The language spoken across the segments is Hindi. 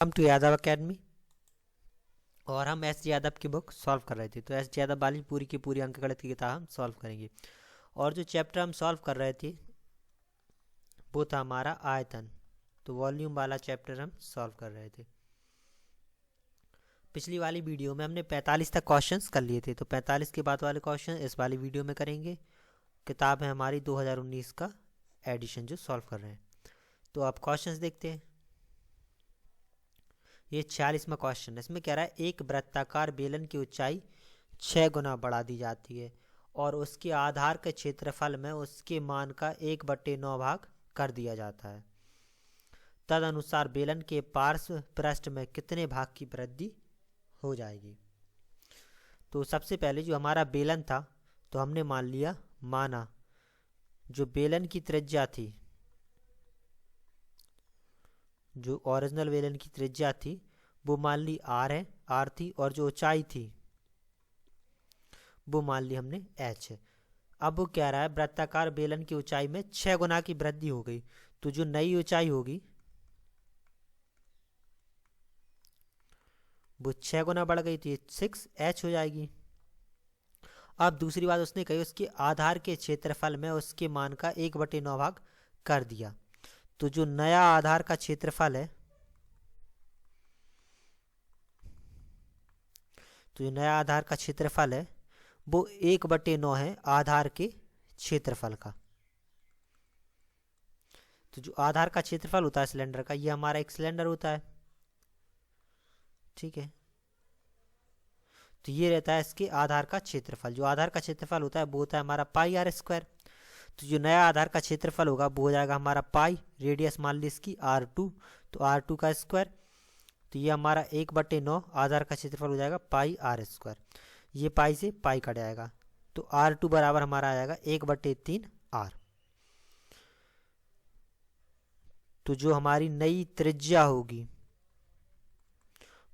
हम टू यादव अकेडमी और हम एस यादव की बुक सॉल्व कर रहे थे। तो एस यादव वाली पूरी की पूरी अंकगणित की किताब हम सॉल्व करेंगे। और जो चैप्टर हम सॉल्व कर रहे थे वो था हमारा आयतन। तो वॉल्यूम वाला चैप्टर हम सॉल्व कर रहे थे। पिछली वाली वीडियो में हमने 45 तक क्वेश्चंस कर लिए थे, तो 45 के बाद वाले क्वेश्चन इस वाली वीडियो में करेंगे। किताब है हमारी 2019 का एडिशन जो सॉल्व कर रहे हैं। तो आप क्वेश्चंस देखते हैं। ये 46वां क्वेश्चन है। इसमें कह रहा है एक वृत्ताकार बेलन की ऊंचाई 6 गुना बढ़ा दी जाती है और उसके आधार के क्षेत्रफल में उसके मान का 1/9 भाग कर दिया जाता है। तदनुसार बेलन के पार्श्व पृष्ठ में कितने भाग की वृद्धि हो जाएगी। तो सबसे पहले जो हमारा बेलन था तो हमने माना जो बेलन की त्रिज्या थी, जो ओरिजिनल बेलन की त्रिज्या थी वो मान ली आर है, आर थी, और जो ऊंचाई थी वो मान ली हमने एच है। अब वो कह रहा है वृत्ताकार बेलन की ऊंचाई में 6 गुना की वृद्धि हो गई, तो जो नई ऊंचाई होगी वो 6 गुना बढ़ गई, तो ये 6h हो जाएगी। अब दूसरी बात उसने कही उसके आधार के क्षेत्रफल में उसके मान का 1/9 भाग कर दिया। तो जो नया आधार का क्षेत्रफल है, तो जो नया आधार का क्षेत्रफल है वो 1/9 है आधार के क्षेत्रफल का। तो जो आधार का क्षेत्रफल होता है सिलेंडर का, ये हमारा एक सिलेंडर होता है, ठीक है। तो ये रहता है इसके आधार का क्षेत्रफल। जो आधार का क्षेत्रफल होता है वो होता है हमारा पाई आर स्क्वायर। तो जो नया आधार का क्षेत्रफल होगा वो हो जाएगा हमारा पाई, रेडियस मान ली इसकी R2, तो R2 का स्क्वायर। तो ये हमारा 1/9 आधार का क्षेत्रफल हो जाएगा पाई आर स्क्वायर। ये पाई से पाई कट जाएगा, तो R2 बराबर हमारा आ जाएगा 1/3 R। तो जो हमारी नई त्रिज्या होगी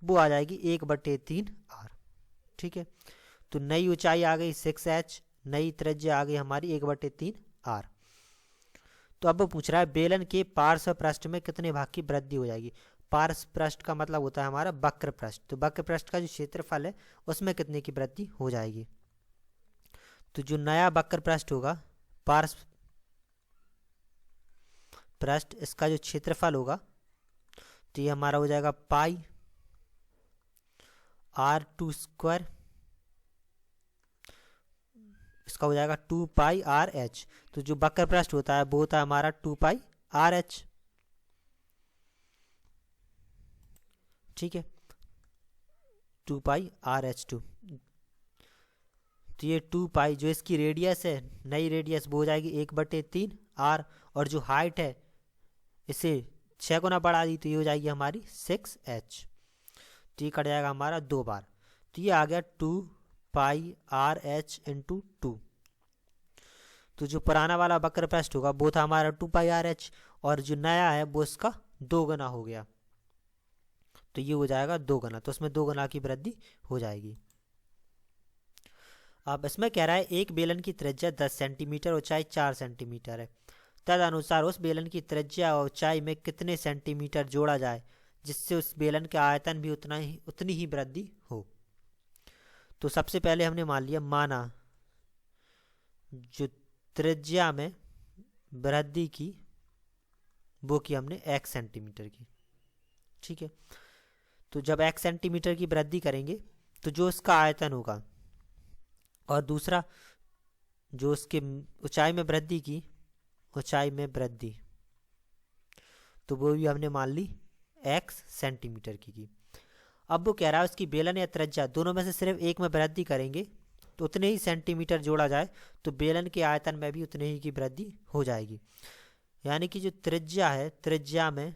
वो आ जाएगी 1/3R, ठीक है। तो नई ऊंचाई आ गई 6h, नई त्रिज्या आ गई हमारी 1/3R। तो अब वो पूछ रहा है बेलन के पार्श्व पृष्ठ में कितने भाग की वृद्धि हो जाएगी। पार्श्व पृष्ठ का मतलब होता है हमारा वक्र पृष्ठ। तो वक्र पृष्ठ का जो क्षेत्रफल है उसमें कितने की वृद्धि हो जाएगी। तो जो नया वक्र पृष्ठ होगा पार्श्व पृष्ठ, इसका जो क्षेत्रफल होगा तो ये हमारा हो जाएगा पाई R2 स्क्वायर, इसका हो जाएगा 2πRh। तो जो वक्र पृष्ठ होता है वो होता है हमारा 2πRh, ठीक है, 2πRh2। तो ये 2π जो इसकी रेडियस है, नई रेडियस वो हो जाएगी 1/3R, और जो हाइट है इसे 6 गुना बढ़ा दी तो ये हो जाएगी हमारी 6h। तो ये कट जाएगा हमारा 2 बार, तो ये आ गया 2πRh इंटू 2। तो जो पुराना वाला वक्र पृष्ठ होगा वो था हमारा 2πRh, और जो नया है वो इसका 2 गुना हो गया, तो ये हो जाएगा 2 गुना। तो उसमें 2 गुना की वृद्धि हो जाएगी। अब इसमें कह रहा है एक बेलन की त्रिज्या 10 सेंटीमीटर, ऊंचाई 4 सेंटीमीटर है। तदनुसार उस बेलन की त्रिज्या और ऊंचाई में कितने सेंटीमीटर जोड़ा जाए जिससे उस बेलन के आयतन भी उतनी ही वृद्धि हो। तो सबसे पहले हमने माना जो त्रिज्या में वृद्धि की वो की हमने x सेंटीमीटर की, ठीक है। तो जब x सेंटीमीटर की वृद्धि करेंगे तो जो इसका आयतन होगा, और दूसरा जो उसके ऊंचाई में वृद्धि की, ऊंचाई में वृद्धि, तो वो भी हमने मान ली x सेंटीमीटर की। अब वो कह रहा है उसकी बेलन या त्रिज्या दोनों में से सिर्फ एक में वृद्धि करेंगे तो उतने ही सेंटीमीटर जोड़ा जाए तो बेलन के आयतन में भी उतने ही की वृद्धि हो जाएगी। यानी कि जो त्रिज्या है, त्रिज्या में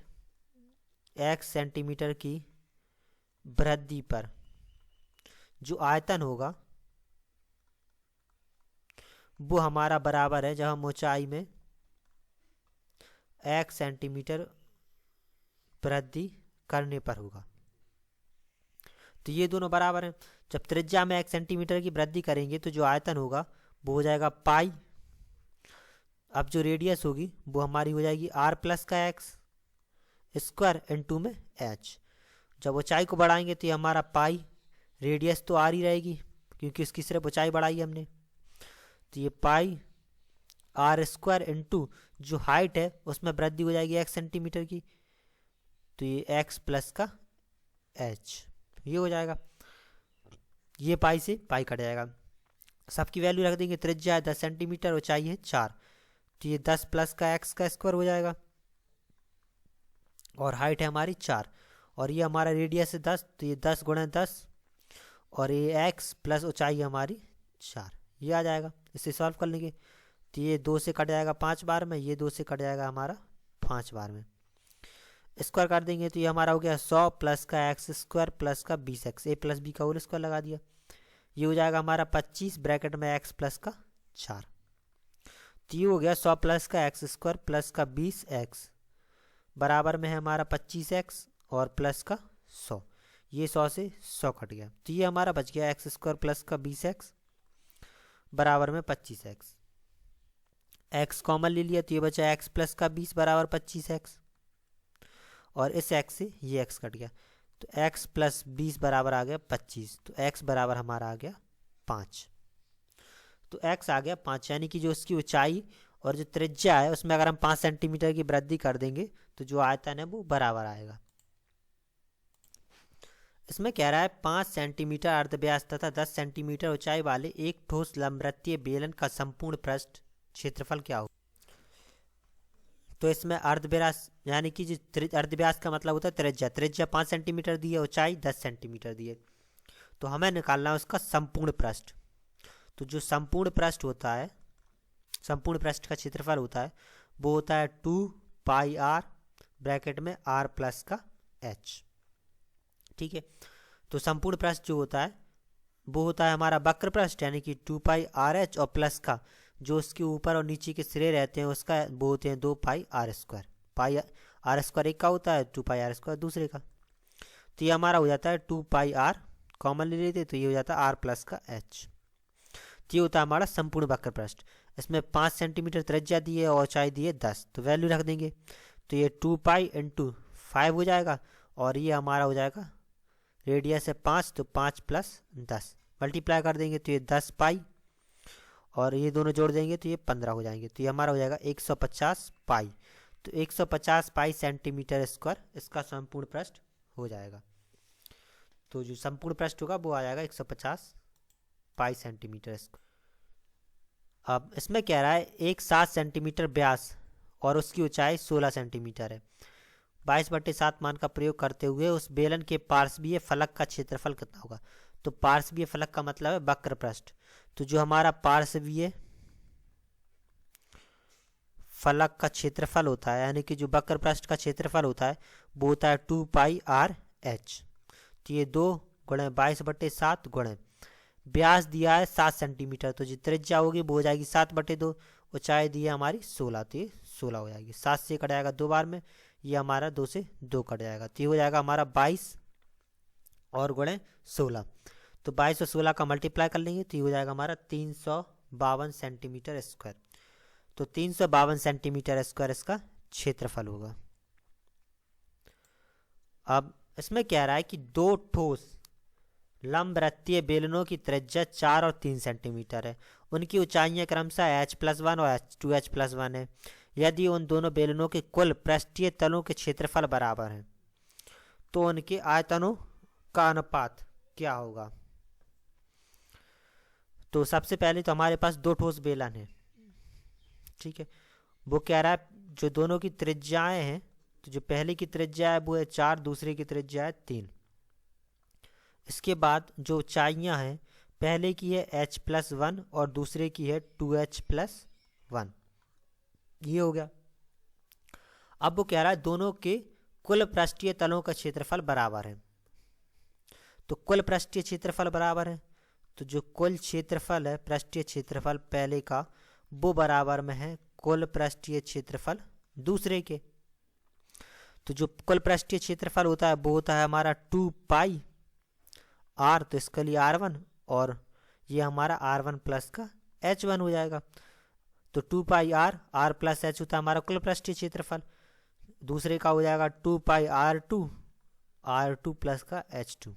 x सेंटीमीटर की वृद्धि पर जो आयतन होगा वो हमारा बराबर है, जब हम ऊंचाई में x सेंटीमीटर वृद्धि करने पर होगा। तो ये दोनों बराबर हैं। जब त्रिज्या में 1 सेंटीमीटर की वृद्धि करेंगे तो जो आयतन होगा वो हो जाएगा पाई। अब जो रेडियस होगी वो हमारी हो जाएगी R+ का x, स्क्वायर इंटू में h। जब ऊंचाई को बढ़ाएंगे तो ये हमारा पाई, रेडियस तो आर ही रहेगी क्योंकि उसकी सिर्फ ऊंचाई बढ़ाई हमने, तो ये पाई आर स्क्वायर इंटू जो हाइट है उसमें वृद्धि हो जाएगी x सेंटीमीटर की, तो ये x प्लस का h ये हो जाएगा। ये पाई से पाई कट जाएगा, सबकी वैल्यू रख देंगे। त्रिज्या है 10 सेंटीमीटर, ऊंचाई है 4, तो ये 10 प्लस का x का स्क्वायर हो जाएगा और हाइट है हमारी 4 और ये हमारा रेडियस है 10, तो ये 10 गुणा 10 और ये x प्लस ऊंचाई हमारी 4 ये आ जाएगा। इसे सॉल्व कर लेंगे तो ये 2 से कट जाएगा 5 बार में, ये 2 से कट जाएगा हमारा 5 बार में। स्क्वायर कर देंगे तो ये हमारा हो गया 100 प्लस का एक्स स्क्वायर प्लस का 20x, ए प्लस बी का होल स्क्वायर लगा दिया, ये हो जाएगा हमारा 25 ब्रैकेट में x प्लस का 4, तो ये हो गया 100 प्लस का एक्स स्क्वायर प्लस का 20x बराबर में है हमारा 25x और प्लस का 100, ये 100 से 100 कट गया, तो ये हमारा बच गया एक्स स्क्वायर प्लस का 20x बराबर में 25x। x कॉमन ले लिया तो ये बचा x प्लस का 20 बराबर 25x और इस x से ये x कट गया, तो x प्लस 20 बराबर आ गया 25, तो x बराबर हमारा आ गया 5, तो x आ गया 5, यानी कि जो उसकी ऊंचाई और जो त्रिज्या है उसमें अगर हम 5 सेंटीमीटर की वृद्धि कर देंगे तो जो आयतन है वो बराबर आएगा। इसमें कह रहा है 5 सेंटीमीटर अर्धव्यास तथा 10 सेंटीमीटर ऊंचाई वाले एक ठोस लंबवृत्तीय बेलन का संपूर्ण पृष्ठ क्षेत्रफल क्या हो। तो इसमें अर्धव्यास यानी कि जो अर्धव्यास का मतलब होता है त्रिज्या, त्रिज्या 5 सेंटीमीटर दी है, ऊंचाई 10 सेंटीमीटर दी है, तो हमें निकालना है उसका संपूर्ण पृष्ठ। तो जो संपूर्ण पृष्ठ होता है, संपूर्ण पृष्ठ का क्षेत्रफल होता है वो होता है 2 पाई आर ब्रैकेट में r प्लस का h, ठीक है। तो संपूर्ण पृष्ठ जो होता है वो होता है हमारा वक्र पृष्ठ यानी कि 2 पाई आर एच और प्लस का जो उसके ऊपर और नीचे के सिरे रहते हैं उसका वो होते हैं 2 pi r square, pi r square एक का होता है, 2 पाई आर स्क्वायर दूसरे का, तो ये हमारा हो जाता है 2 पाई आर कॉमन ले लेते तो ये हो जाता है आर प्लस का एच, तो ये होता है हमारा संपूर्ण वक्र पृष्ठ। इसमें 5 सेंटीमीटर त्रिज्या दी है और ऊंचाई दी है 10, तो वैल्यू रख देंगे तो ये 2 पाई इंटू 5 हो जाएगा और ये हमारा हो जाएगा रेडियस है 5, तो 5 प्लस 10 मल्टीप्लाई कर देंगे तो ये 10 पाई और ये दोनों जोड़ देंगे तो ये 15 हो जाएंगे, तो ये हमारा हो जाएगा 150 पाई, तो 150 पाई सेंटीमीटर स्क्वायर इसका संपूर्ण पृष्ठ हो जाएगा। तो जो संपूर्ण पृष्ठ होगा वो आ जाएगा 150 पाई सेंटीमीटर स्क्वायर। अब इसमें कह रहा है एक 7 सेंटीमीटर व्यास और उसकी ऊंचाई 16 सेंटीमीटर है, 22/7 मान का प्रयोग करते हुए उस बेलन के पार्श्वीय फलक का क्षेत्रफल कितना होगा। तो पार्श्वीय फलक का मतलब है वक्र पृष्ठ, तो जो हमारा पार्श्वीय फलक का क्षेत्रफल होता है यानी कि जो वक्र पृष्ठ का क्षेत्रफल होता है वो होता है 2 पाई आर एच, तो ये 2 गुणे 22/7 गुणे व्यास दिया है 7 सेंटीमीटर, तो जो त्रिज्या होगी वो हो जाएगी 7/2, ऊंचाई दी है हमारी 16, तो ये 16 हो जाएगी, 7 से कट जाएगा 2 बार में, ये हमारा 2 से 2 कट जाएगा, तो ये हो जाएगा हमारा 22 और गुणे 16, तो 22 और 16 का मल्टीप्लाई कर लेंगे तो ये हो जाएगा हमारा 352 सेंटीमीटर स्क्वायर, तो 352 सेंटीमीटर स्क्वायर इसका क्षेत्रफल होगा। अब इसमें कह रहा है कि 2 ठोस लंबवृत्तीय बेलनों की त्रिज्या 4 और 3 सेंटीमीटर है, उनकी ऊंचाइयां क्रमशः h+1 और h2h+1 है, यदि उन दोनों बेलनों के कुल पृष्ठीय तलों के क्षेत्रफल बराबर हैं तो उनके आयतनों का अनुपात क्या होगा। तो सबसे पहले तो हमारे पास 2 ठोस बेलन है, ठीक है, वो कह रहा है जो दोनों की त्रिज्याएं हैं, तो जो पहले की त्रिज्या है वो है 4, दूसरे की त्रिज्या है 3, इसके बाद जो ऊंचाइयां हैं पहले की है h+1 और दूसरे की है 2h+1, ये हो गया। अब वो कह रहा है दोनों के कुल पृष्ठीय तलों का क्षेत्रफल बराबर है, तो कुल पृष्ठीय क्षेत्रफल बराबर है, तो जो कुल क्षेत्रफल है पृष्ठीय क्षेत्रफल पहले का वो बराबर में है कुल पृष्ठीय क्षेत्रफल दूसरे के, तो जो कुल पृष्ठीय क्षेत्रफल होता है वो होता है हमारा 2 पाई आर, तो इसके लिए r1 और ये हमारा r1 प्लस का h1 हो जाएगा, तो 2 पाई r प्लस h होता है हमारा कुल पृष्ठीय क्षेत्रफल, दूसरे का हो जाएगा 2 पाई r2 R2 प्लस का H2,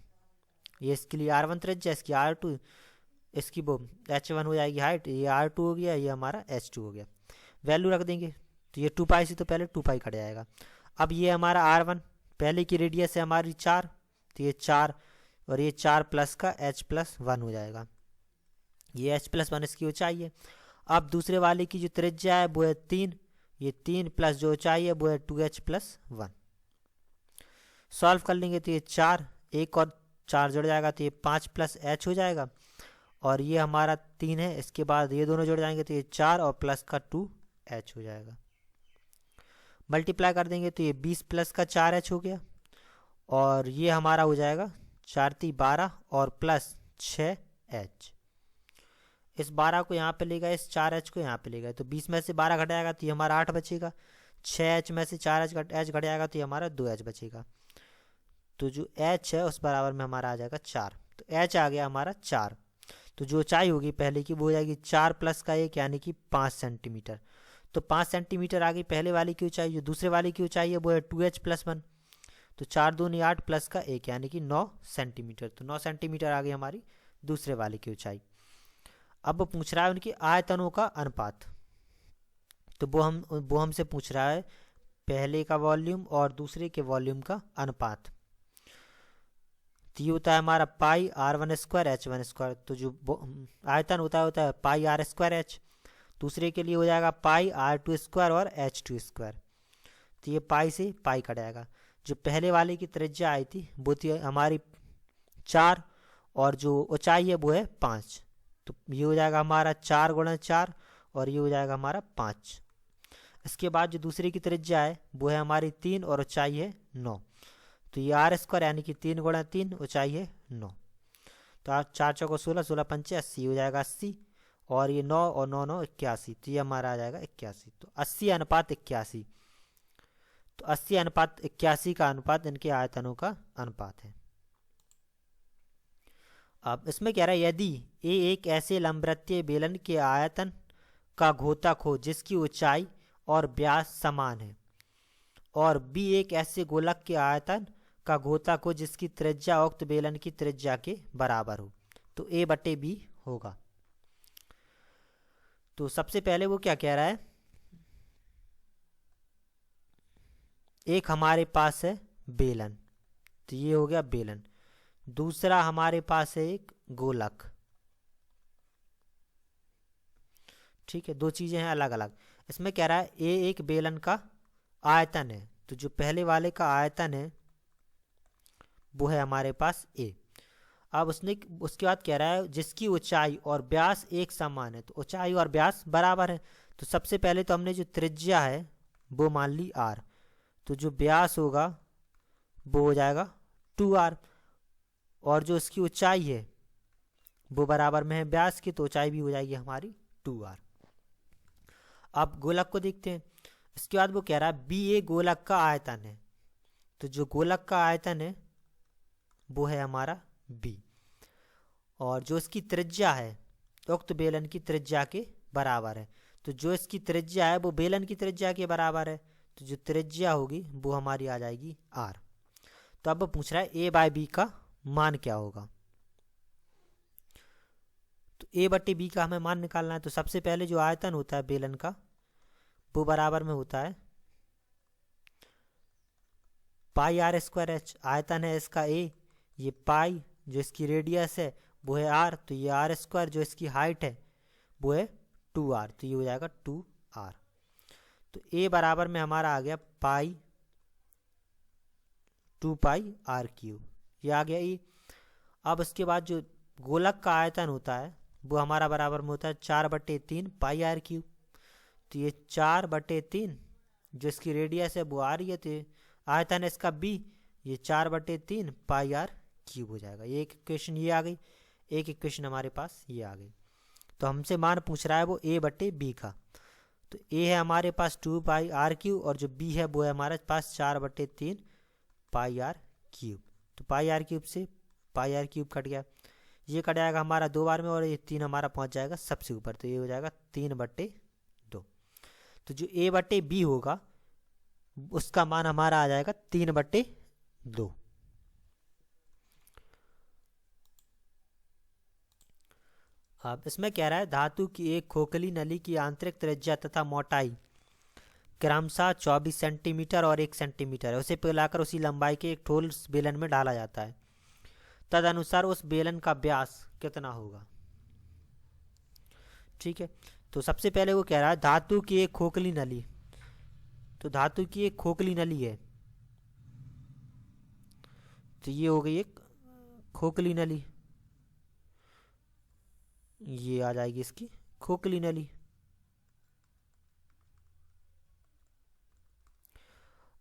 ये इसके लिए R1 त्रिज्या, इसकी R2, इसकी वो H1 हो जाएगी हाइट, ये R2 हो गया, ये हमारा H2 हो गया। वैल्यू रख देंगे तो ये 2 पाई से तो पहले 2 पाई कट जाएगा। अब ये हमारा R1, पहले की रेडियस है हमारी 4, तो ये 4 और ये 4 प्लस का H+1 हो जाएगा, ये H+1 इसकी ऊंचाई है। अब दूसरे वाले की जो त्रिज्या है वो है 3, ये 3 प्लस जो ऊंचाई है वो है 2H+1। सॉल्व कर लेंगे तो ये 4, एक और 4 जुड़ जाएगा तो ये 5 प्लस H हो जाएगा, और ये हमारा 3 है, इसके बाद ये दोनों जुड़ जाएंगे तो ये 4 और प्लस का 2H हो जाएगा। मल्टीप्लाई कर देंगे तो ये 20 प्लस का 4H हो गया, और ये हमारा हो जाएगा 4 × 12 और प्लस 6H। इस 12 को यहाँ पे ले गए, इस 4H को यहाँ पे ले गए, तो 20 में से 12 घट जाएगा तो ये हमारा 8 बचेगा, 6H में से 4H घट जाएगा तो ये हमारा 2H बचेगा, तो जो H है उस बराबर में हमारा आ जाएगा 4, तो H आ गया हमारा 4। तो जो ऊंचाई होगी पहले की वो हो जाएगी 4 प्लस का 1 यानी कि 5 सेंटीमीटर। तो 5 सेंटीमीटर आ गई पहले वाली की ऊंचाई, जो दूसरे वाली की ऊंचाई है वो है 2H+1, तो 4 दूनी 8 प्लस का 1 यानी कि 9 सेंटीमीटर, तो 9 सेंटीमीटर आ गई हमारी दूसरे वाले की ऊंचाई। अब वो पूछ रहा है उनकी आयतनों का अनुपात, तो वो हमसे पूछ रहा है पहले का वॉल्यूम और दूसरे के वॉल्यूम का अनुपात। तो ये होता है हमारा पाई R1² H1², तो जो आयतन होता है पाई R²H, दूसरे के लिए हो जाएगा पाई R2² और H2², तो ये पाई से पाई कट जाएगा। जो पहले वाले की त्रिज्या आई थी वो थी हमारी 4 और जो ऊंचाई है वो है 5, तो ये हो जाएगा हमारा 4 × 4 और ये हो जाएगा हमारा 5। इसके बाद जो दूसरे की त्रिज्या है वो है हमारी 3 और ऊंचाई है 9, तो ये R² यानी कि 3 × 3 ऊंचाई है 9, तो 4 × 4 = 16, 16 × 5 = 80 हो जाएगा 80, और ये 9 और 9 9 81, तो ये हमारा आ जाएगा 81, तो 80:81, तो 80:81 का अनुपात इनके आयतनों का अनुपात है। अब इसमें कह रहा है यदि ए एक ऐसे लंबवृत्तीय बेलन के आयतन का घोतक हो जिसकी ऊंचाई और व्यास समान है, और बी एक ऐसे गोलक के आयतन का घोतक हो जिसकी त्रिज्या उक्त बेलन की त्रिज्या के बराबर हो, तो A/B होगा। तो सबसे पहले वो क्या कह रहा है, एक हमारे पास है बेलन, तो ये हो गया बेलन, दूसरा हमारे पास है एक गोलक, ठीक है, दो चीजें हैं अलग अलग। इसमें कह रहा है ए एक बेलन का आयतन है, तो जो पहले वाले का आयतन है वो है हमारे पास ए। अब उसके बाद कह रहा है जिसकी ऊंचाई और व्यास एक समान है, तो ऊंचाई और व्यास बराबर है, तो सबसे पहले तो हमने जो त्रिज्या है वो मान ली r, तो जो व्यास होगा वो हो जाएगा 2r, और जो इसकी ऊंचाई है वो बराबर में है व्यास की, तो ऊंचाई भी हो जाएगी हमारी 2r। अब गोलक को देखते हैं। इसके बाद वो कह रहा है बी ए गोलक का आयतन है, तो जो गोलक का आयतन है वो है हमारा b, और जो इसकी त्रिज्या है उक्त बेलन की त्रिज्या के बराबर है, तो जो इसकी त्रिज्या है वो बेलन की त्रिज्या के बराबर है, तो जो त्रिज्या होगी वो हमारी आ जाएगी r। तो अब पूछ रहा है A/B का मान क्या होगा, तो A/B का हमें मान निकालना है। तो सबसे पहले जो आयतन होता है बेलन का वो बराबर में होता है पाई R²H, आयतन है इसका A, ये पाई जो इसकी रेडियस है वो है r, तो ये R² जो इसकी हाइट है वो है 2r, तो ये हो जाएगा 2r। तो A बराबर में हमारा आ गया पाई 2πr3, ये आ गया E। अब उसके बाद जो गोलक का आयतन होता है वो हमारा बराबर में होता है 4/3 πr3, तो ये 4/3 जो इसकी रेडियस है वो आ रही है, तो आयतन है इसका B, ये 4/3 πr3 हो जाएगा। ये एक इक्वेशन ये आ गई, एक इक्वेशन हमारे पास ये आ गई। तो हमसे मान पूछ रहा है वो A/B का, तो A है हमारे पास 2πr3 और जो B है वो है हमारे पास 4/3 πr3, तो πr3 से πr3 कट गया, ये कट जाएगा हमारा 2 बार में, और ये 3 हमारा पहुंच जाएगा सबसे ऊपर, तो ये हो जाएगा 3/2। तो जो A/B होगा उसका मान हमारा आ जाएगा 3/2। अब इसमें कह रहा है धातु की एक खोखली नली की आंतरिक त्रिज्या तथा मोटाई क्रमशः 24 सेंटीमीटर और 1 सेंटीमीटर है। उसे पिघलाकर उसी लंबाई के एक ठोस बेलन में डाला जाता है। तदनुसार उस बेलन का व्यास कितना होगा। ठीक है, तो सबसे पहले वो कह रहा है धातु की एक खोखली नली। तो धातु की एक खोखली नली है, तो ये हो गई एक खोखली नली, ये आ जाएगी इसकी खोखली नली।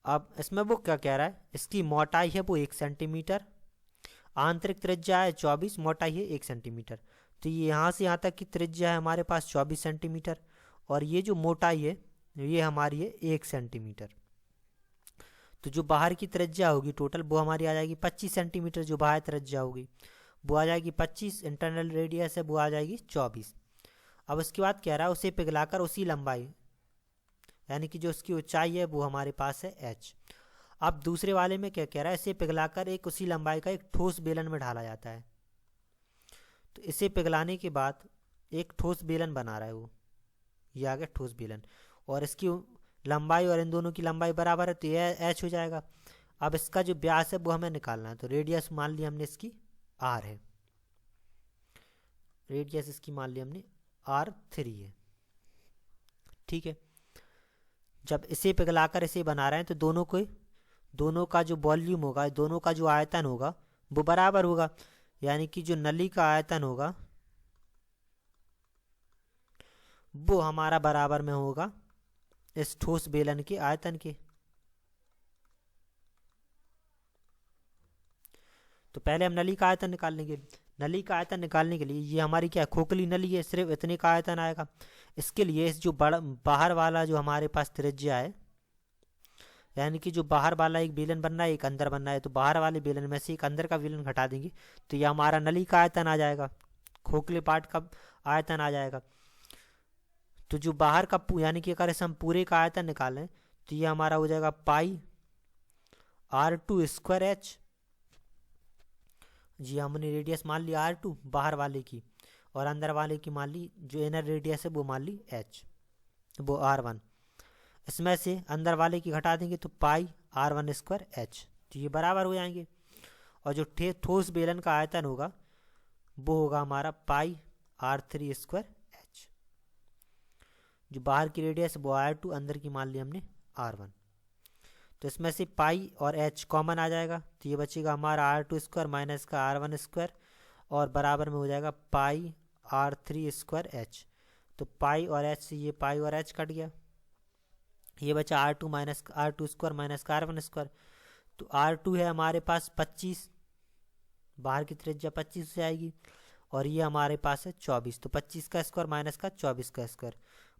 अब इसमें वो क्या कह रहा है, इसकी मोटाई है वो 1 सेंटीमीटर, आंतरिक त्रिज्या है 24, मोटाई है 1 सेंटीमीटर। तो ये यहाँ से यहाँ तक की त्रिज्या है हमारे पास 24 सेंटीमीटर, और ये जो मोटाई है ये हमारी है 1 सेंटीमीटर। तो जो बाहर की त्रिज्या होगी टोटल वो हमारी आ जाएगी 25 सेंटीमीटर। जो बाहर त्रिज्या होगी वो आ जाएगी 25, इंटरनल रेडियस है वो आ जाएगी 24। अब उसके बाद कह रहा है उसे पिघलाकर उसी लंबाई, यानी कि जो उसकी ऊंचाई है वो हमारे पास है h। अब दूसरे वाले में क्या कह रहा है, इसे पिघलाकर एक उसी लंबाई का एक ठोस बेलन में ढाला जाता है। तो इसे पिघलाने के बाद एक ठोस बेलन बना रहा है वो, ये आ गया ठोस बेलन, और इसकी लंबाई और इन दोनों की लंबाई बराबर है, तो ये h हो जाएगा। अब इसका जो व्यास है वो हमें निकालना है। तो रेडियस मान ली हमने इसकी r है, रेडियस इसकी मान ली हमने r3 है। ठीक है, जब इसे पिघलाकर इसे बना रहे हैं तो दोनों का जो वॉल्यूम होगा, दोनों का जो आयतन होगा वो बराबर होगा, यानी कि जो नली का आयतन होगा वो हमारा बराबर में होगा इस ठोस बेलन के आयतन के। तो पहले हम नली का आयतन निकाल लेंगे। नली का आयतन निकालने के लिए ये हमारी क्या खोखली नली है, सिर्फ इतने का आयतन आएगा। इसके लिए इस जो बाहर वाला जो हमारे पास त्रिज्या है, यानी कि जो बाहर वाला एक बेलन बनना है एक अंदर बनना है, तो बाहर वाले बेलन में से एक अंदर का बेलन घटा देंगे तो ये हमारा नली का आयतन आ जाएगा, खोखले पार्ट का आयतन आ जाएगा। तो जो बाहर का यानी कि अगर हम पूरे का आयतन निकालें तो ये हमारा हो जाएगा पाई r2 स्क्वायर h। जी हमने रेडियस मान ली r2 बाहर वाले की, और अंदर वाले की मान ली जो इनर रेडियस है वो मान ली h, वो r1। इसमें से अंदर वाले की घटा देंगे तो पाई r1 स्क्वायर h, तो ये बराबर हो जाएंगे। और जो ठोस बेलन का आयतन होगा वो होगा हमारा पाई r3 स्क्वायर h। जो बाहर की रेडियस वो r2, अंदर की मान ली हमने r1। तो इसमें से पाई और h कॉमन आ जाएगा, तो ये बचेगा हमारा r2 स्क्वायर माइनस का r1 स्क्वायर, और बराबर में हो जाएगा पाई r3 स्क्वायर h। तो पाई और h से ये पाई और h कट गया, ये बचा r2 स्क्वायर माइनस का r1 स्क्वायर। तो r2 है हमारे पास 25, बाहर की त्रिज्या 25 से आएगी, और ये हमारे पास है 24। तो 25 का स्क्वायर माइनस का 24 का स्क्वायर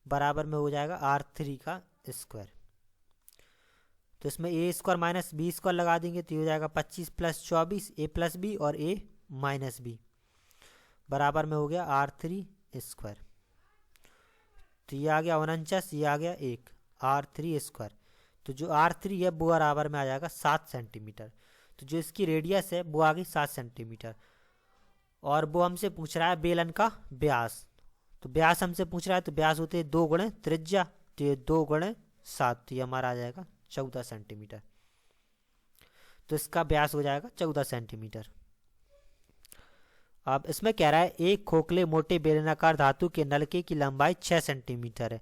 बराबर में हो जाएगा r3 का स्क्वायर। तो इसमें a square minus b square लगा देंगे तो ये हो जाएगा 25 प्लस 24 a प्लस b और a माइनस b बराबर में हो गया r3 स्क्वायर। तो ये आ गया 49, ये आ गया 1 r3 स्क्वायर। तो जो r3 है वो बराबर में आ जाएगा 7 सेंटीमीटर। तो जो इसकी रेडियस है वो आ गई 7 सेंटीमीटर, और वो हमसे पूछ रहा है बेलन का व्यास। तो व्यास हमसे पूछ रहा है, तो व्यास होते हैं 2 गुणे त्रिज्या, तो ये 2 गुणे 7, तो ये हमारा आ जाएगा 14 सेंटीमीटर। तो इसका व्यास हो जाएगा 14 सेंटीमीटर। अब इसमें कह रहा है एक खोखले मोटे बेलनाकार धातु के नलके की लंबाई 6 सेंटीमीटर है,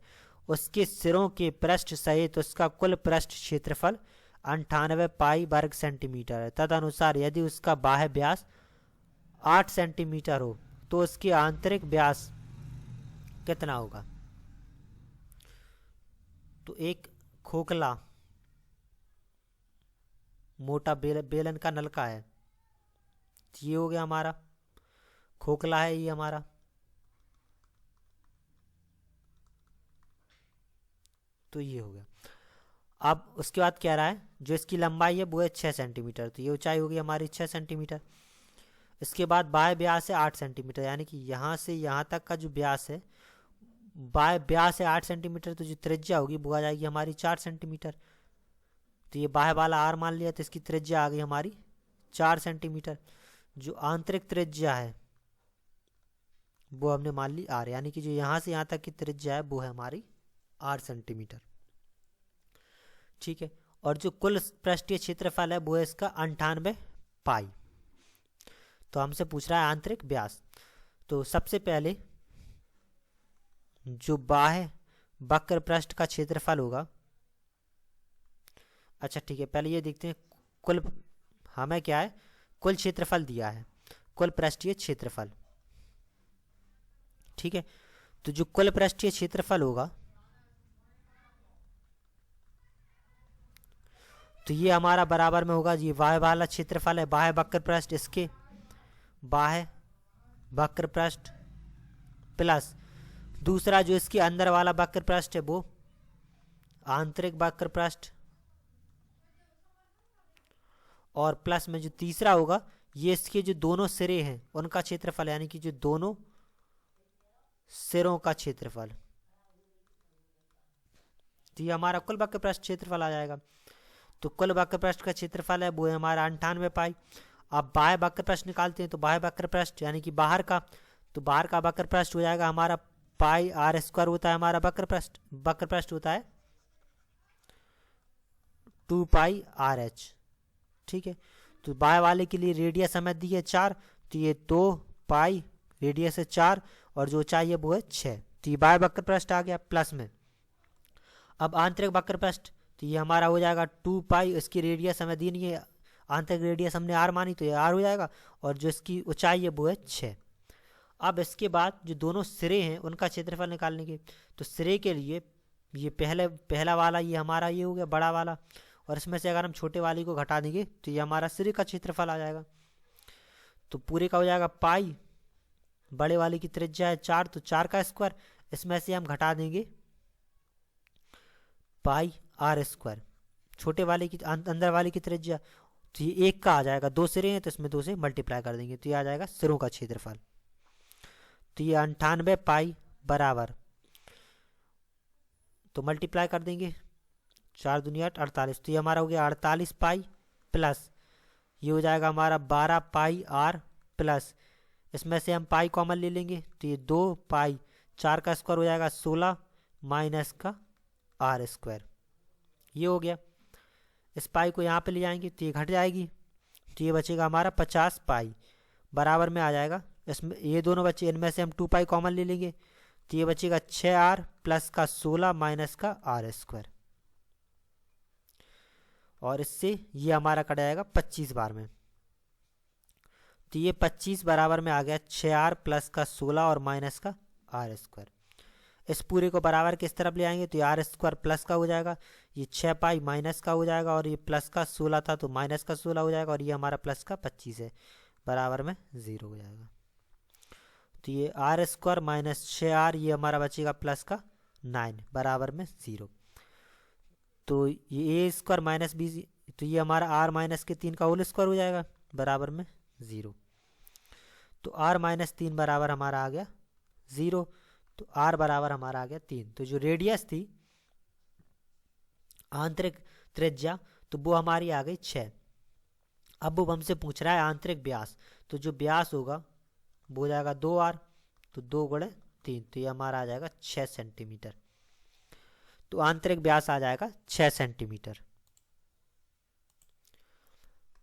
उसके सिरों के पृष्ठ सहित उसका कुल पृष्ठ क्षेत्रफल 98 पाई वर्ग सेंटीमीटर है। तदनुसार यदि उसका बाह्य व्यास 8 सेंटीमीटर हो तो उसके आंतरिक व्यास कितना होगा। तो एक खोखला मोटा बेलन का नलका है, ये हो गया हमारा खोखला है ये हमारा। तो ये हो गया। अब उसके बाद कह रहा है जो इसकी लंबाई है वो है 6 सेंटीमीटर, तो ये ऊंचाई होगी हमारी 6 सेंटीमीटर। इसके बाद बाह्य व्यास है 8 सेंटीमीटर, यानी कि यहाँ से यहाँ तक का जो व्यास है, बाह्य व्यास है 8 सेंटीमीटर, तो जो त्रिज्या होगी वो आ जाएगी हमारी 4 सेंटीमीटर। तो ये बाह्य वाला आर मान लिया, तो इसकी त्रिज्या आ गई हमारी 4 सेंटीमीटर। जो आंतरिक त्रिज्या है वो हमने मान ली r, यानी कि जो यहाँ से यहाँ तक की त्रिज्या है वो है हमारी 8 सेंटीमीटर। ठीक है, और जो कुल पृष्ठीय क्षेत्रफल है वो है इसका 98 पाई। तो हमसे पूछ रहा है आंतरिक व्यास। तो सबसे पहले जो बाह्य वक्र पृष्ठ का क्षेत्रफल होगा, अच्छा ठीक है, पहले ये देखते हैं कुल, हमें क्या है, कुल क्षेत्रफल दिया है, कुल पृष्ठीय क्षेत्रफल। ठीक है, तो जो कुल पृष्ठीय क्षेत्रफल होगा तो ये हमारा बराबर में होगा, ये बाह्य वाला क्षेत्रफल है, बाह्य वक्र पृष्ठ, इसके बाह्य वक्र पृष्ठ प्लस दूसरा जो इसके अंदर वाला वक्र पृष्ठ है वो आंतरिक वक्र पृष्ठ, और प्लस में जो तीसरा होगा ये इसके जो दोनों सिरे हैं उनका क्षेत्रफल, यानी कि जो दोनों सिरों का क्षेत्रफल। तो ये हमारा कुल वक्र पृष्ठ क्षेत्रफल आ जाएगा। तो कुल वक्र पृष्ठ का क्षेत्रफल है वो है हमारा 98 पाई। अब बाह्य वक्र पृष्ठ निकालते हैं, तो बाह्य वक्र पृष्ठ यानी कि बाहर का, तो बाहर का वक्र पृष्ठ हो जाएगा हमारा पाई r स्क्वायर होता है हमारा वक्र पृष्ठ होता है 2 पाई RH। ठीक है, तो बाह्य वाले के लिए रेडियस हमें दी है 4, तो ये 2 पाई रेडियस है 4 और जो ऊंचाई है वो है 6। तो ये बाह्य वक्र पृष्ठ आ गया प्लस में। अब आंतरिक वक्र पृष्ठ, तो ये हमारा हो जाएगा 2 पाई, इसकी रेडियस हमें दी नहीं है, आंतरिक रेडियस हमने r मानी तो ये r हो जाएगा, और जो इसकी ऊंचाई है वो है 6। अब इसके बाद जो दोनों सिरे हैं उनका क्षेत्रफल निकालने के, तो सिरे के लिए ये पहला वाला ये हमारा ये हो गया बड़ा वाला, और इसमें से अगर हम छोटे वाली को घटा देंगे तो ये हमारा सिरे का क्षेत्रफल आ जाएगा। तो पूरे का हो जाएगा पाई, बड़े वाले की त्रिज्या है 4 तो 4 का स्क्वायर, इसमें से हम घटा देंगे पाई r स्क्वायर, छोटे वाले की अंदर वाले की त्रिज्या, तो ये 1 का आ जाएगा, 2 सिरे हैं तो इसमें 2 से मल्टीप्लाई कर देंगे तो ये आ जाएगा सिरों का क्षेत्रफल। तो ये 98 पाई बराबर, तो मल्टीप्लाई कर देंगे 4 दूनी 8 48, तो ये हमारा हो गया 48 पाई प्लस ये हो जाएगा हमारा 12 पाई r प्लस इसमें से हम पाई कॉमन ले लेंगे तो ये 2 पाई 4 का स्क्वायर हो जाएगा 16 माइनस का r स्क्वायर, ये हो गया। इस पाई को यहाँ पे ले जाएंगे तो ये घट जाएगी, तो ये बचेगा हमारा 50 पाई बराबर में आ जाएगा। इसमें ये दोनों बच्चे, इनमें से हम 2 पाई कॉमन ले लेंगे तो ये बचेगा 6r प्लस का 16 माइनस का r स्क्वायर, और इससे ये हमारा कट जाएगा 25 बार में, तो ये 25 बराबर में आ गया 6r प्लस का 16 और माइनस का r स्क्वायर। इस पूरे को बराबर किस तरफ ले आएंगे तो ये r स्क्वायर प्लस का हो जाएगा, ये 6 पाई माइनस का हो जाएगा, और ये प्लस का 16 था तो माइनस का 16 हो जाएगा, और ये हमारा प्लस का 25 है बराबर में 0 हो जाएगा। तो ये r स्क्वायर माइनस 6r, ये हमारा बचेगा प्लस का 9 बराबर में 0। तो ये a स्क्वायर माइनस b, तो ये हमारा r माइनस के 3 का होल स्क्वायर हो जाएगा बराबर में 0। तो r माइनस 3 बराबर हमारा आ गया 0, तो r बराबर हमारा आ गया 3। तो जो रेडियस थी आंतरिक त्रिज्या तो वो हमारी आ गई 6। अब वो हमसे पूछ रहा है आंतरिक व्यास, तो जो व्यास होगा वो हो जाएगा 2r, तो 2 गुणे 3, तो ये हमारा आ जाएगा 6 सेंटीमीटर। तो आंतरिक व्यास आ जाएगा 6 सेंटीमीटर।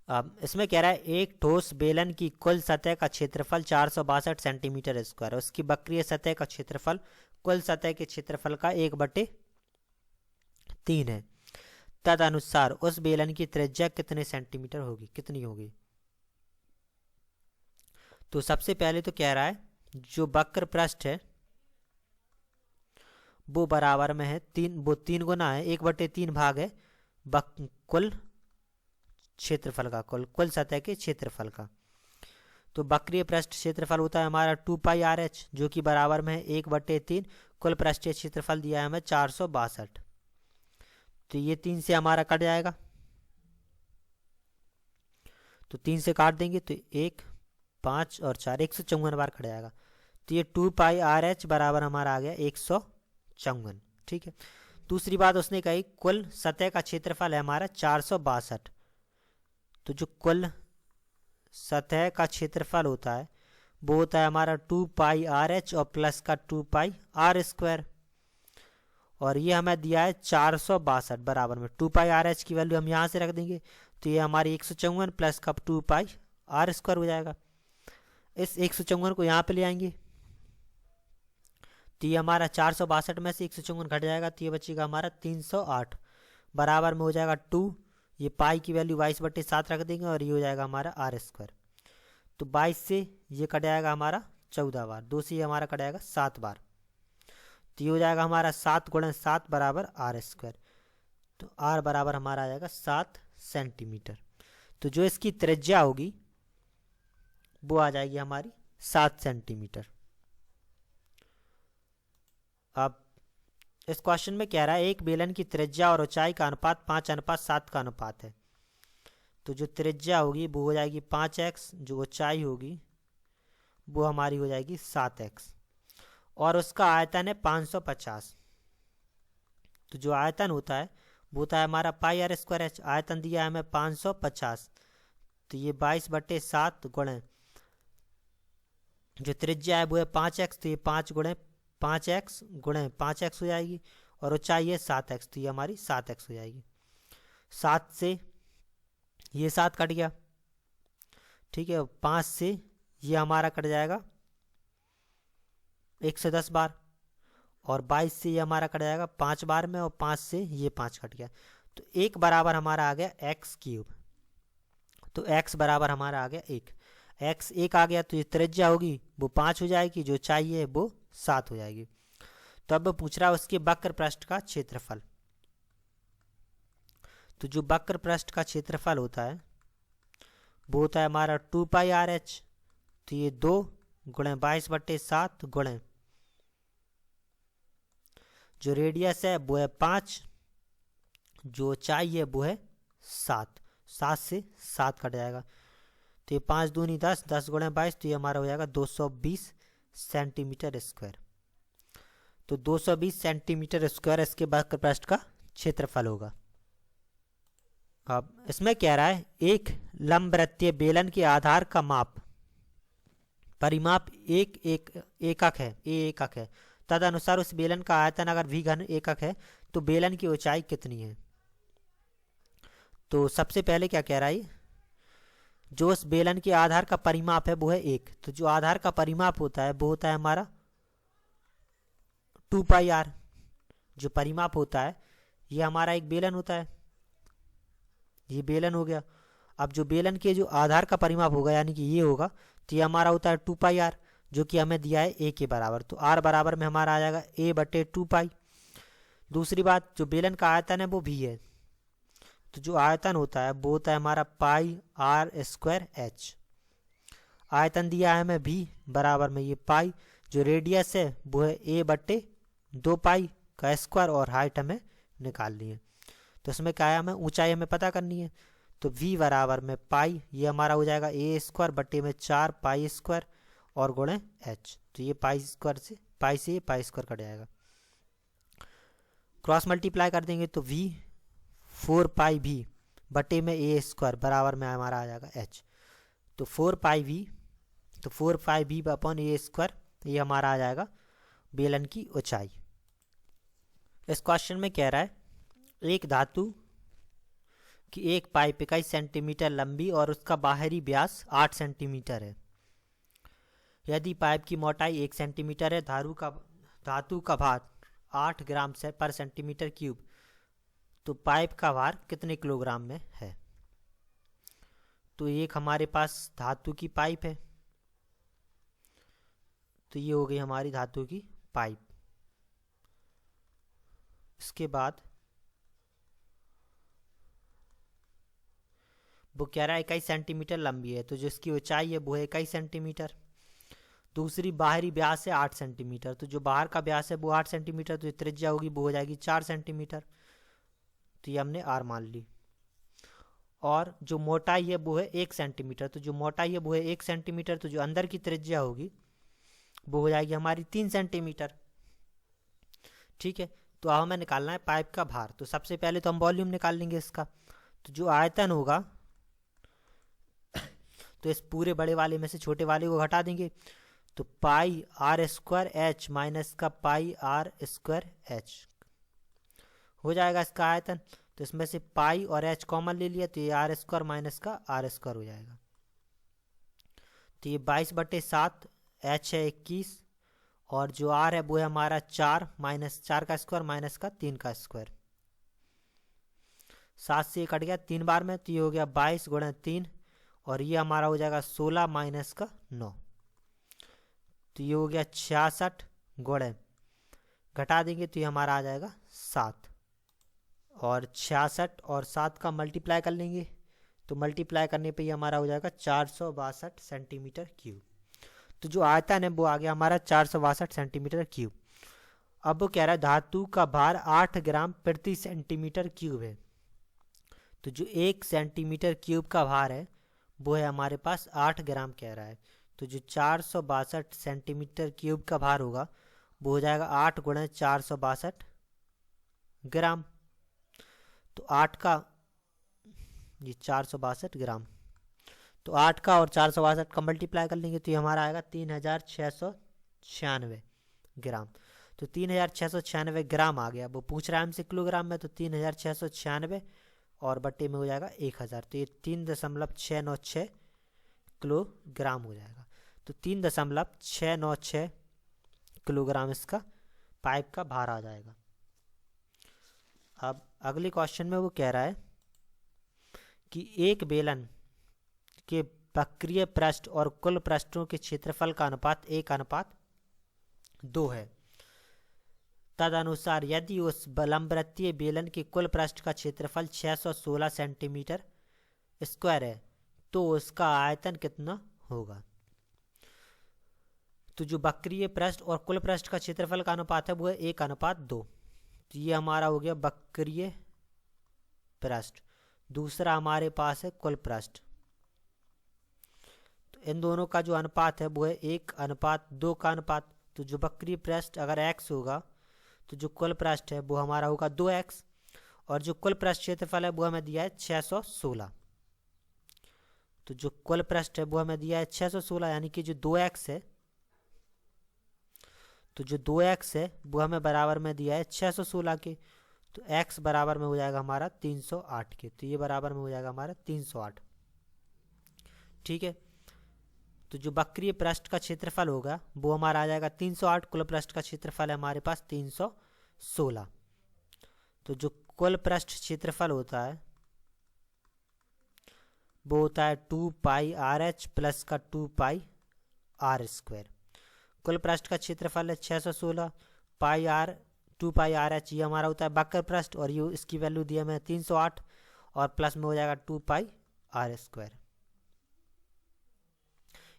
अब इसमें कह रहा है एक ठोस बेलन की कुल सतह का क्षेत्रफल 462 सेंटीमीटर स्क्वायर है, उसकी वक्रीय सतह का क्षेत्रफल कुल सतह के क्षेत्रफल का 1/3 है। तदनुसार उस बेलन की त्रिज्या कितने सेंटीमीटर होगी, कितनी होगी? तो सबसे पहले तो कह रहा है जो वक्र पृष्ठ है वो बराबर में है 3, वो 3 गुना है 1/3 भाग है कुल क्षेत्रफल का, कुल सतह के क्षेत्रफल का। तो वक्रीय पृष्ठ क्षेत्रफल होता है हमारा 2 पाई RH, जो कि बराबर में है 1/3 कुल पृष्ठीय क्षेत्रफल दिया है हमें 462। तो ये 3 से हमारा कट जाएगा, तो 3 से काट देंगे तो 1 5 और 4 154 बार कट जाएगा। तो ये 2 पाई RH बराबर हमारा आ गया 154। ठीक है, दूसरी बात उसने कही कुल सतह का क्षेत्रफल है हमारा 462, तो जो कुल सतह का क्षेत्रफल होता है वो होता है हमारा 2πRH और प्लस का 2πr²। और ये हमें दिया है 462 बराबर में 2πRH की वैल्यू हम यहाँ से रख देंगे, तो ये हमारी 154 प्लस का 2πr² हो जाएगा। इस 154 को यहाँ पे ले आएंगे तो ये हमारा 462 में से 154 घट जाएगा, तो ये बचेगा हमारा 308 बराबर में हो जाएगा 2। ये पाई की वैल्यू 22/7 रख देंगे और ये हो जाएगा हमारा r²। तो 22 से ये कट जाएगा हमारा 14 बार, 2 से ये हमारा कट जाएगा 7 बार, तो ये हो जाएगा हमारा 7 × 7 बराबर r²। तो r बराबर हमारा आ जाएगा 7 सेंटीमीटर। तो जो इसकी त्रिज्या होगी वो आ जाएगी हमारी 7 सेंटीमीटर। अब इस क्वेश्चन में कह रहा है एक बेलन की त्रिज्या और ऊंचाई का अनुपात 5:7 का अनुपात है। तो जो त्रिज्या होगी वो हो जाएगी 5x, जो ऊंचाई होगी वो हमारी हो जाएगी 7x, और उसका आयतन है 550। तो जो आयतन होता है वो होता है हमारा πr²। आयतन दिया है हमें 550, तो ये 22/7 गुणे जो त्रिज्या है वो है 5x, तो ये 5 × 5x गुणे 5x हो जाएगी, और ऊंचाई है 7x, तो ये हमारी 7x हो जाएगी। 7 से ये 7 कट गया, ठीक है। 5 से ये हमारा कट जाएगा 110 बार, और 22 से ये हमारा कट जाएगा 5 बार में, और 5 से ये 5 कट गया, तो 1 बराबर हमारा आ गया x³। तो x बराबर हमारा आ गया 1, x 1 आ गया, तो ये त्रिज्या होगी वो 5 हो जाएगी, जो चाहिए वो 7 हो जाएगी। तो अब पूछ रहा है उसके वक्र पृष्ठ का क्षेत्रफल। तो जो वक्र पृष्ठ का क्षेत्रफल होता है वो होता है हमारा 2πRH, तो ये 2 × 22/7 गुणे जो रेडियस है वो है 5, जो ऊंचाई है वो है 7। 7 से 7 कट जाएगा, तो ये 5 दूनी 10, 10 × 22, तो ये हमारा हो जाएगा 220 सेंटीमीटर स्क्वायर। तो 220 सेंटीमीटर स्क्वायर इसके वक्र पृष्ठ का क्षेत्रफल होगा। अब इसमें कह रहा है एक लंबवृत्तीय बेलन के आधार का परिमाप एक एकक है, एकक है। तदनुसार उस बेलन का आयतन अगर v घन एकक है तो बेलन की ऊंचाई कितनी है। तो सबसे पहले क्या कह रहा है, जो उस बेलन के आधार का परिमाप है वो है 1। तो जो आधार का परिमाप होता है वो होता है हमारा 2πr। जो परिमाप होता है ये हमारा एक बेलन होता है, ये बेलन हो गया। अब जो बेलन के जो आधार का परिमाप होगा यानी कि ये होगा, तो ये हमारा होता है 2πr, जो कि हमें दिया है a के बराबर। तो r बराबर में हमारा आ जाएगा a/2π। दूसरी बात, जो बेलन का आयतन है वो v है, तो जो आयतन होता है वो होता है हमारा πr²h। आयतन दिया है हमें v बराबर में ये पाई, जो रेडियस है वो है a/2π का स्क्वायर, और हाइट हमें निकालनी है। तो इसमें क्या है, हमें ऊंचाई हमें पता करनी है। तो v बराबर में पाई, ये हमारा हो जाएगा a²/4π² और गुणे h। तो ये पाई से ये π² कट जाएगा, क्रॉस मल्टीप्लाई कर देंगे तो v 4πv/a² बराबर में हमारा आ जाएगा h। तो 4πv/a², ये हमारा आ जाएगा बेलन की ऊंचाई। इस क्वेश्चन में कह रहा है एक धातु की एक पाइप 21 सेंटीमीटर लंबी और उसका बाहरी व्यास 8 सेंटीमीटर है। यदि पाइप की मोटाई 1 सेंटीमीटर है, धातु का भार 8 ग्राम पर सेंटीमीटर क्यूब, तो पाइप का भार कितने किलोग्राम में है। तो एक हमारे पास धातु की पाइप है, तो ये हो गई हमारी धातु की पाइप। इसके बाद वो कह रहा है 21 सेंटीमीटर लंबी है, तो जिसकी ऊंचाई है वो है 21 सेंटीमीटर। दूसरी बाहरी व्यास है 8 सेंटीमीटर, तो जो बाहर का व्यास है वो 8 सेंटीमीटर, तो त्रिज्या होगी वो हो जाएगी 4 सेंटीमीटर। तो ये हमने r मान ली। और जो मोटाई है वो है 1 सेंटीमीटर, तो जो मोटाई है वो है 1 सेंटीमीटर, तो जो अंदर की त्रिज्या होगी वो हो जाएगी हमारी 3 सेंटीमीटर। ठीक है, तो अब हमें निकालना है पाइप का भार। तो सबसे पहले तो हम वॉल्यूम निकाल लेंगे इसका। तो जो आयतन होगा, तो इस पूरे बड़े वाले में से छोटे वाले को घटा देंगे, तो पाई आर स्क्वायर एच माइनस का पाई आर स्क्वायर एच हो जाएगा इसका आयतन। तो इसमें से पाई और एच कॉमन ले लिया, तो ये आर स्क्वायर माइनस का आर स्क्वायर हो जाएगा। तो ये 22/7, एच है 21, और जो आर है वो है हमारा 4 माइनस 4 का स्क्वायर माइनस का 3 का स्क्वायर। 7 से ये कट गया 3 बार में, तो ये हो गया 22 गुणा 3, और ये हमारा हो जाएगा 16 माइनस का 9, तो ये हो गया 66 गुणा, घटा देंगे तो ये हमारा आ जाएगा 7, और 66 और 7 का मल्टीप्लाई कर लेंगे, तो मल्टीप्लाई करने पे ये हमारा हो जाएगा 462 सेंटीमीटर क्यूब। तो जो आयतन है वो आ गया हमारा 462 सेंटीमीटर क्यूब। अब वो कह रहा है धातु का भार 8 ग्राम प्रति सेंटीमीटर क्यूब है। तो जो 1 सेंटीमीटर क्यूब का भार है वो है हमारे पास 8 ग्राम कह रहा है। तो जो 462 सेंटीमीटर क्यूब का भार होगा वो हो जाएगा 8 गुणा 462 ग्राम। तो 8 का ये 462 ग्राम, तो 8 का और 462 का मल्टीप्लाई कर लेंगे तो ये हमारा आएगा 3696 ग्राम। तो 3696 ग्राम आ गया। वो पूछ रहा है हमसे किलोग्राम में, तो 3696 और बट्टे में हो जाएगा 1000, तो ये 3.696 किलोग्राम हो जाएगा। तो 3.696 किलोग्राम इसका पाइप का भार आ जाएगा। अब अगले क्वेश्चन में वो कह रहा है कि एक बेलन के वक्रीय पृष्ठ और कुल पृष्ठों के क्षेत्रफल का अनुपात 1:2 है। तदनुसार यदि उस लंबवृत्तीय बेलन के कुल पृष्ठ का क्षेत्रफल 616 सेंटीमीटर स्क्वायर है तो उसका आयतन कितना होगा। तो जो वक्रीय पृष्ठ और कुल पृष्ठ का क्षेत्रफल का अनुपात है वो है 1:2। तो ये हमारा हो गया वक्रीय पृष्ठ, दूसरा हमारे पास है कुल पृष्ठ। तो इन दोनों का जो अनुपात है वो है 1:2 का अनुपात। तो जो वक्रीय पृष्ठ अगर x होगा तो जो कुल पृष्ठ है वो हमारा होगा 2x, और जो कुल पृष्ठ क्षेत्रफल है वो हमें दिया है 616। तो जो कुल पृष्ठ है वो हमें दिया है 616, यानी कि जो 2x है, तो जो 2x है वो हमें बराबर में दिया है 616 के, तो x बराबर में हो जाएगा हमारा 308 के। तो ये बराबर में हो जाएगा हमारा 308। ठीक है, तो जो वक्रीय पृष्ठ का क्षेत्रफल होगा वो हमारा आ जाएगा 308, कुल पृष्ठ का क्षेत्रफल है हमारे पास 316। तो जो कुल पृष्ठ क्षेत्रफल होता है वो होता है 2 पाई आर एच प्लस का 2 पाई आर स्क्वायर। कुल पृष्ठ का क्षेत्रफल है 616, पाई आर 2 पाई आर एच ये हमारा होता है वक्र पृष्ठ, और ये इसकी वैल्यू दी है हमें 308, और प्लस में हो जाएगा 2 पाई आर स्क्वायर।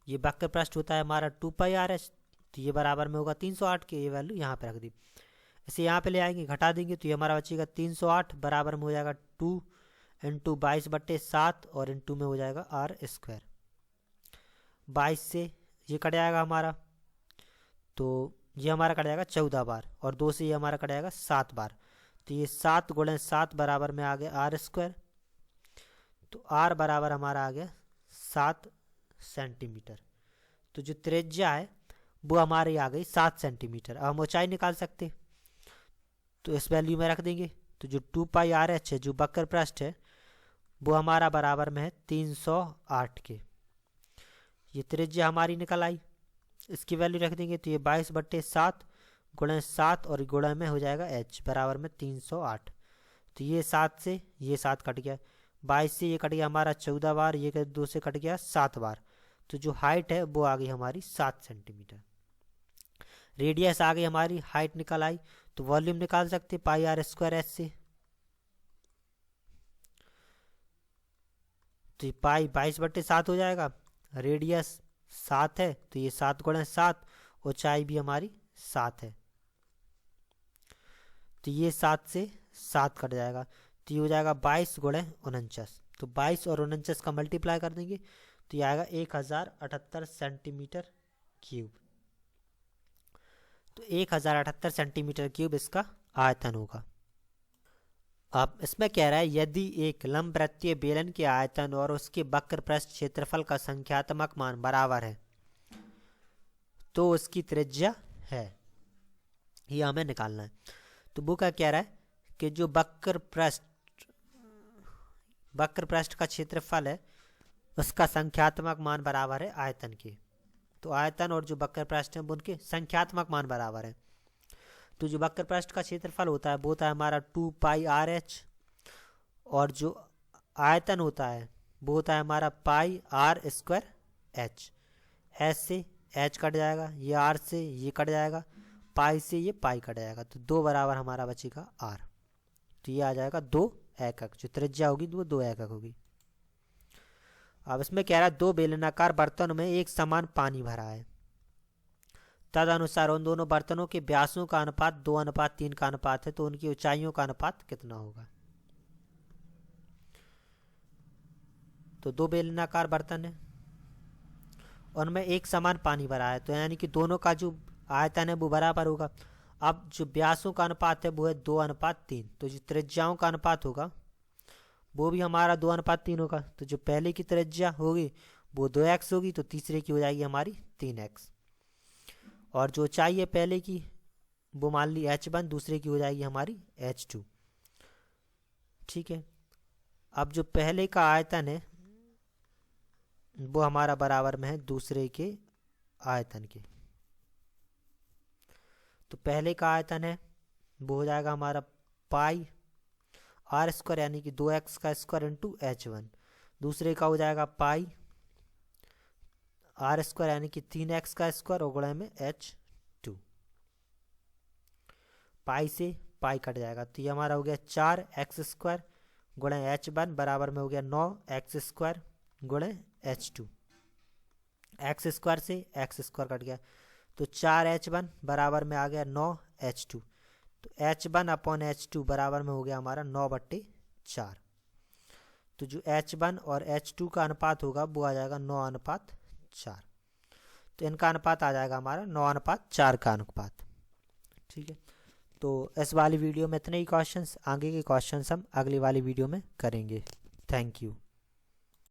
ये वक्र पृष्ठ होता है हमारा 2 पाई आर एच, तो ये बराबर में होगा 308 के, ये वैल्यू यहाँ पे रख दी। इसे यहाँ पे ले आएंगे, घटा देंगे तो ये हमारा बचेगा 308 बराबर में हो जाएगा 2 इंटू 22/7 और इंटू में हो जाएगा आर स्क्वायर। 22 से ये कट जाएगा हमारा, तो ये हमारा कट जाएगा 14 बार, और 2 से ये हमारा कट जाएगा 7 बार। तो ये 7 गुणे 7 बराबर में आ गया आर स्क्वायर। तो आर बराबर हमारा आ गया 7 सेंटीमीटर। तो जो त्रिज्या है वो हमारी आ गई 7 सेंटीमीटर। अब हम ऊंचाई निकाल सकते, तो इस वैल्यू में रख देंगे। तो जो 2 पाई आर एच है जो वक्र पृष्ठ है वो हमारा बराबर में है 308 के। ये त्रिज्या हमारी निकल आई, इसकी वैल्यू रख देंगे तो ये 22/7 गुणा 7 और गुणा में हो जाएगा h बराबर में 308। तो ये 7 से ये 7 कट गया, 22 से ये कट गया हमारा 14 बार, ये 2 से कट गया 7 बार। तो जो हाइट है वो आ गई हमारी 7 सेंटीमीटर। रेडियस आ गई हमारी, हाइट निकल आई, तो वॉल्यूम निकाल सकते पाई आर स्क्वायर एच से। तो ये पाई 22/7 हो जाएगा, रेडियस 7 है तो ये 7 गुणा 7, ऊंचाई भी हमारी 7 है, तो ये 7 से 7 कट जाएगा, तो ये हो जाएगा 22 गुणा 49। तो 22 और 49 का मल्टीप्लाई कर देंगे तो ये आएगा 1078 सेंटीमीटर क्यूब। तो 1078 सेंटीमीटर क्यूब इसका आयतन होगा। अब इसमें कह रहा है यदि एक लंबवृत्तीय बेलन के आयतन और उसके वक्र पृष्ठ क्षेत्रफल का संख्यात्मक मान बराबर है तो उसकी त्रिज्या है, ये हमें निकालना है। तो वो क्या कह रहा है कि जो वक्र पृष्ठ का क्षेत्रफल है उसका संख्यात्मक मान बराबर है आयतन के। तो आयतन और जो वक्र पृष्ठ है उनके संख्यात्मक मान बराबर है। तो जो वक्र पृष्ठ का क्षेत्रफल होता है वो होता है हमारा 2 पाई आर एच, और जो आयतन होता है वो होता है हमारा पाई आर स्क्वायर एच। एच से एच कट जाएगा, ये आर से ये कट जाएगा, पाई से ये पाई कट जाएगा, तो 2 बराबर हमारा बचेगा आर। तो ये आ जाएगा 2 एकक, जो त्रिज्या होगी वो 2 एकक होगी। अब इसमें कह रहा है 2 बेलनाकार बर्तनों में एक समान पानी भरा है, तदनुसार उन दोनों बर्तनों के व्यासों का अनुपात 2:3 का अनुपात है, तो उनकी ऊंचाइयों का अनुपात कितना होगा। तो 2 बेलनाकार बर्तन है, उनमें एक समान पानी भरा है, तो यानी कि दोनों का जो आयतन है वो बराबर होगा। अब जो व्यासों का अनुपात है वो है 2:3, तो जो त्रिज्याओं का अनुपात होगा वो भी हमारा 2:3 होगा। तो जो पहले की त्रिज्या होगी वो 2x होगी, तो तीसरे की हो जाएगी हमारी 3x, और जो ऊंचाई है पहले की वो मान ली h1, दूसरे की हो जाएगी हमारी h2। ठीक है। अब जो पहले का आयतन है वो हमारा बराबर में है दूसरे के आयतन के। तो पहले का आयतन है वो हो जाएगा हमारा पाई आर स्क्वायर यानी कि 2x का स्क्वायर इंटू h1, दूसरे का हो जाएगा पाई आर स्क्वायर यानी कि 3x का स्क्वायर और गुणा में h2। पाई से पाई कट जाएगा, तो ये हमारा हो गया 4x स्क्वायर गुणा h1 बराबर में हो गया 9x स्क्वायर गुणा h2। एक्स स्क्वायर से एक्स स्क्वायर कट गया, तो 4h1 बराबर में आ गया 9h2, तो h1 अपॉन h2 बराबर में हो गया हमारा 9/4। तो जो h1 और h2 का अनुपात होगा वो आ जाएगा 9:4, तो इनका अनुपात आ जाएगा हमारा 9:4 का अनुपात। ठीक है। तो इस वाली वीडियो में इतने ही क्वेश्चंस, आगे के क्वेश्चंस हम अगली वाली वीडियो में करेंगे। Thank you.